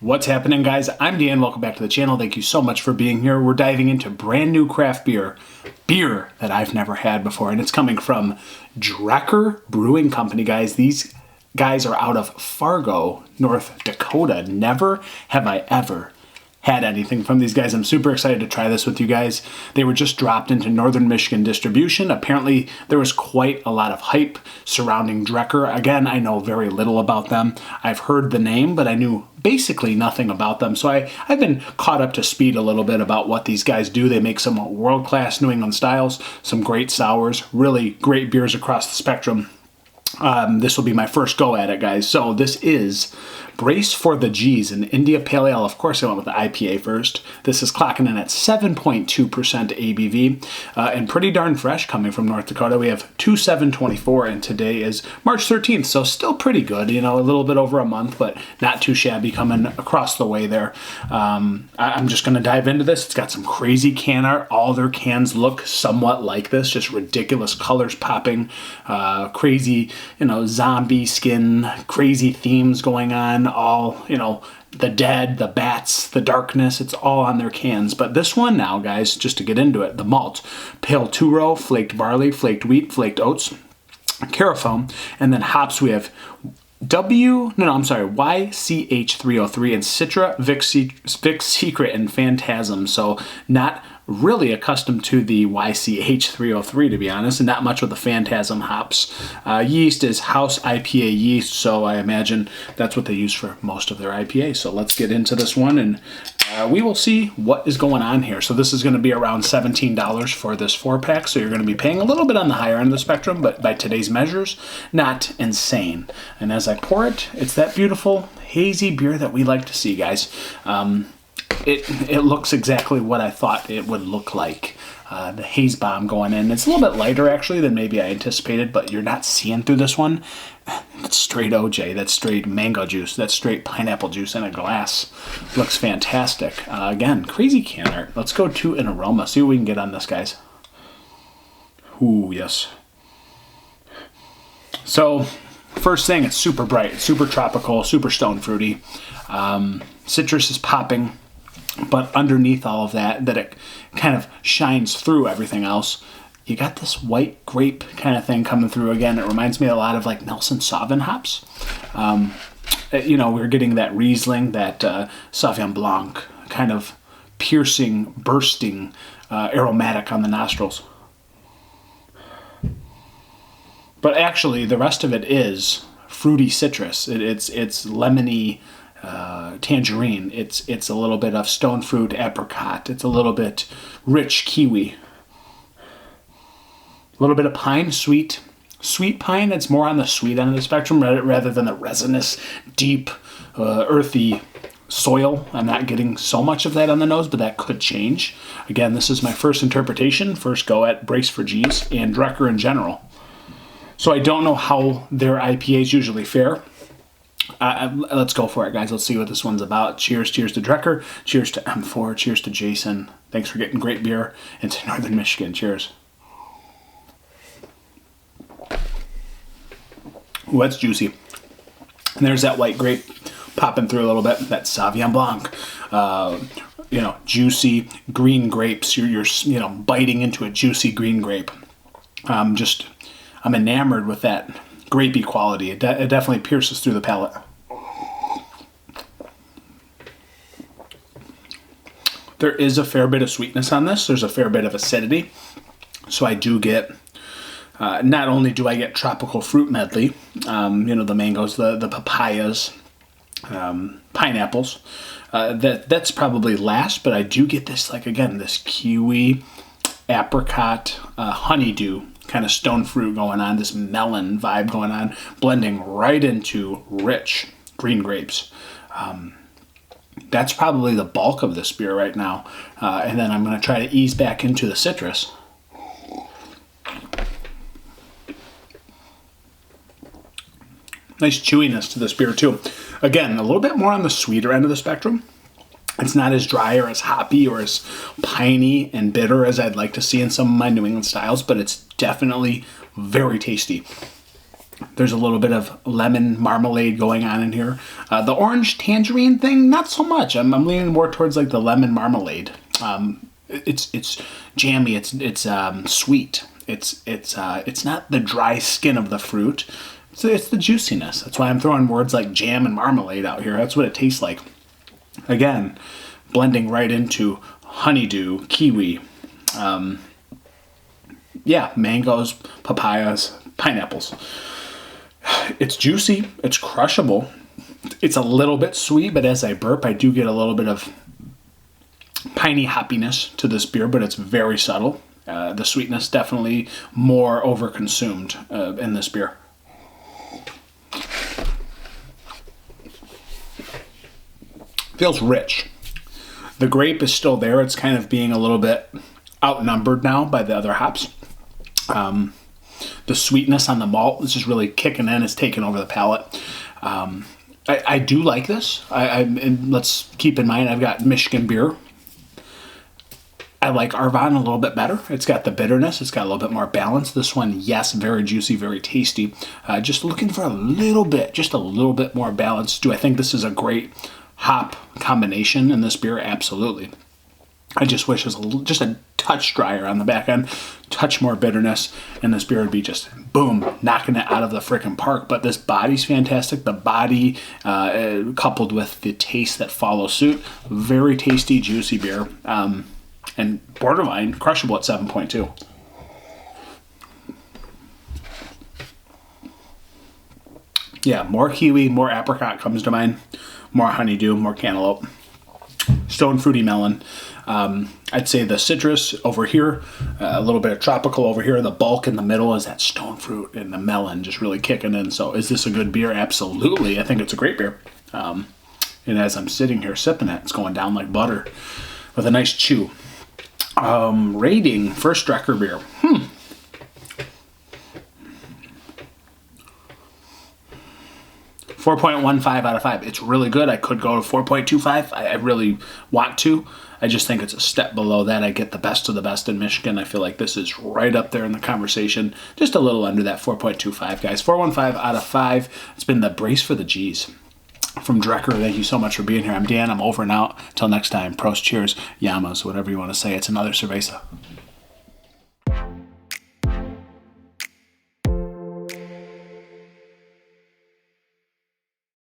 What's happening, guys? I'm Dan. Welcome back to the channel. Thank you so much for being here. We're diving into brand new craft beer that I've never had before, and it's coming from Drekker Brewing Company, guys. These guys are out of Fargo, North Dakota. Never have I ever had anything from these guys. I'm super excited to try this with you guys. They were just dropped into Northern Michigan distribution. Apparently, there was quite a lot of hype surrounding Drekker. Again, I know very little about them. I've heard the name, but I knew basically nothing about them. So I've been caught up to speed a little bit about what these guys do. They make some world-class New England styles, some great sours, really great beers across the spectrum. This will be my first go at it, guys. So this is Brace for the G's, an India Pale Ale. Of course, I went with the IPA first. This is clocking in at 7.2% ABV and pretty darn fresh coming from North Dakota. We have 2/7/24 and today is March 13th, so still pretty good. You know, a little bit over a month, but not too shabby coming across the way there. I'm just going to dive into this. It's got some crazy can art. All their cans look somewhat like this, just ridiculous colors popping, crazy, you know, zombie skin, crazy themes going on, all, you know, the dead, the bats, the darkness, it's all on their cans. But this one now, guys, just to get into it, the malt, pale two-row, flaked barley, flaked wheat, flaked oats, carafoam, and then hops we have YCH303 and Citra, Vic Secret, and Phantasm. So not really accustomed to the YCH303, to be honest, and not much with the Phantasm hops. Yeast is house IPA yeast, so I imagine that's what they use for most of their IPA. So let's get into this one, and we will see what is going on here. So this is going to be around $17 for this 4-pack, so you're going to be paying a little bit on the higher end of the spectrum, but by today's measures, not insane. And as I pour it, it's that beautiful hazy beer that we like to see, guys. It looks exactly what I thought it would look like. The haze bomb going in. It's a little bit lighter, actually, than maybe I anticipated, but you're not seeing through this one. That's straight OJ. That's straight mango juice. That's straight pineapple juice in a glass. Looks fantastic. Again, crazy can art. Let's go to an aroma. See what we can get on this, guys. Ooh, yes. So, first thing, it's super bright, super tropical, super stone fruity. Citrus is popping. But underneath all of that it kind of shines through everything else, you got this white grape kind of thing coming through again. It reminds me a lot of like Nelson Sauvin hops. You know, we're getting that Riesling, that Sauvignon Blanc, kind of piercing, bursting, aromatic on the nostrils. But actually, the rest of it is fruity citrus. It's lemony, tangerine. It's a little bit of stone fruit, apricot. It's a little bit rich kiwi. A little bit of pine, sweet pine. It's more on the sweet end of the spectrum rather than the resinous, deep, earthy soil. I'm not getting so much of that on the nose, but that could change. Again, this is my first interpretation, first go at Brace for G's and Drekker in general. So I don't know how their IPAs usually fare. Let's go for it, guys. Let's see what this one's about. Cheers to Drekker. Cheers to M4. Cheers to Jason. Thanks for getting great beer into Northern Michigan. Cheers. Ooh, that's juicy. And there's that white grape popping through a little bit. That Sauvignon Blanc. You know, juicy green grapes. You're you know, biting into a juicy green grape. I'm enamored with that grapey quality. It definitely pierces through the palate. There is a fair bit of sweetness on this. There's a fair bit of acidity. So I do get, not only do I get tropical fruit medley, you know, the mangoes, the papayas, pineapples. That's probably last, but I do get this, like, again, this kiwi, apricot, honeydew kind of stone fruit going on, this melon vibe going on, blending right into rich green grapes. That's probably the bulk of this beer right now. And then I'm going to try to ease back into the citrus. Nice chewiness to this beer too. Again, a little bit more on the sweeter end of the spectrum. It's not as dry or as hoppy or as piney and bitter as I'd like to see in some of my New England styles, but it's definitely very tasty. There's a little bit of lemon marmalade going on in here. The orange tangerine thing, not so much. I'm leaning more towards like the lemon marmalade. It's jammy. It's sweet. It's not the dry skin of the fruit. It's the juiciness. That's why I'm throwing words like jam and marmalade out here. That's what it tastes like. Again, blending right into honeydew, kiwi, mangoes, papayas, pineapples. It's juicy. It's crushable. It's a little bit sweet, but as I burp, I do get a little bit of piney hoppiness to this beer, but it's very subtle. The sweetness definitely more overconsumed in this beer. Feels rich. The grape is still there. It's kind of being a little bit outnumbered now by the other hops. The sweetness on the malt is just really kicking in. It's taking over the palate. I do like this. And let's keep in mind, I've got Michigan beer. I like Arvon a little bit better. It's got the bitterness. It's got a little bit more balance. This one, yes, very juicy, very tasty. Just looking for just a little bit more balance. Do I think this is a great hop combination in this beer? Absolutely. I just wish it was just a touch drier on the back end, touch more bitterness, and this beer would be just, boom, knocking it out of the frickin' park. But this body's fantastic. The body, coupled with the taste that follows suit, very tasty, juicy beer, and borderline crushable at 7.2. Yeah, more kiwi, more apricot comes to mind, more honeydew, more cantaloupe, stone fruity melon. I'd say the citrus over here, a little bit of tropical over here. The bulk in the middle is that stone fruit and the melon just really kicking in. So is this a good beer? Absolutely. I think it's a great beer. And as I'm sitting here sipping it, it's going down like butter with a nice chew. Rating, first Drekker beer. 4.15 out of 5. It's really good. I could go to 4.25. I really want to. I just think it's a step below that. I get the best of the best in Michigan. I feel like this is right up there in the conversation. Just a little under that 4.25, guys. 4.15 out of 5. It's been the Brace for the G's from Drekker. Thank you so much for being here. I'm Dan. I'm over and out. Till next time. Prost, cheers, yamas, whatever you want to say. It's another cerveza.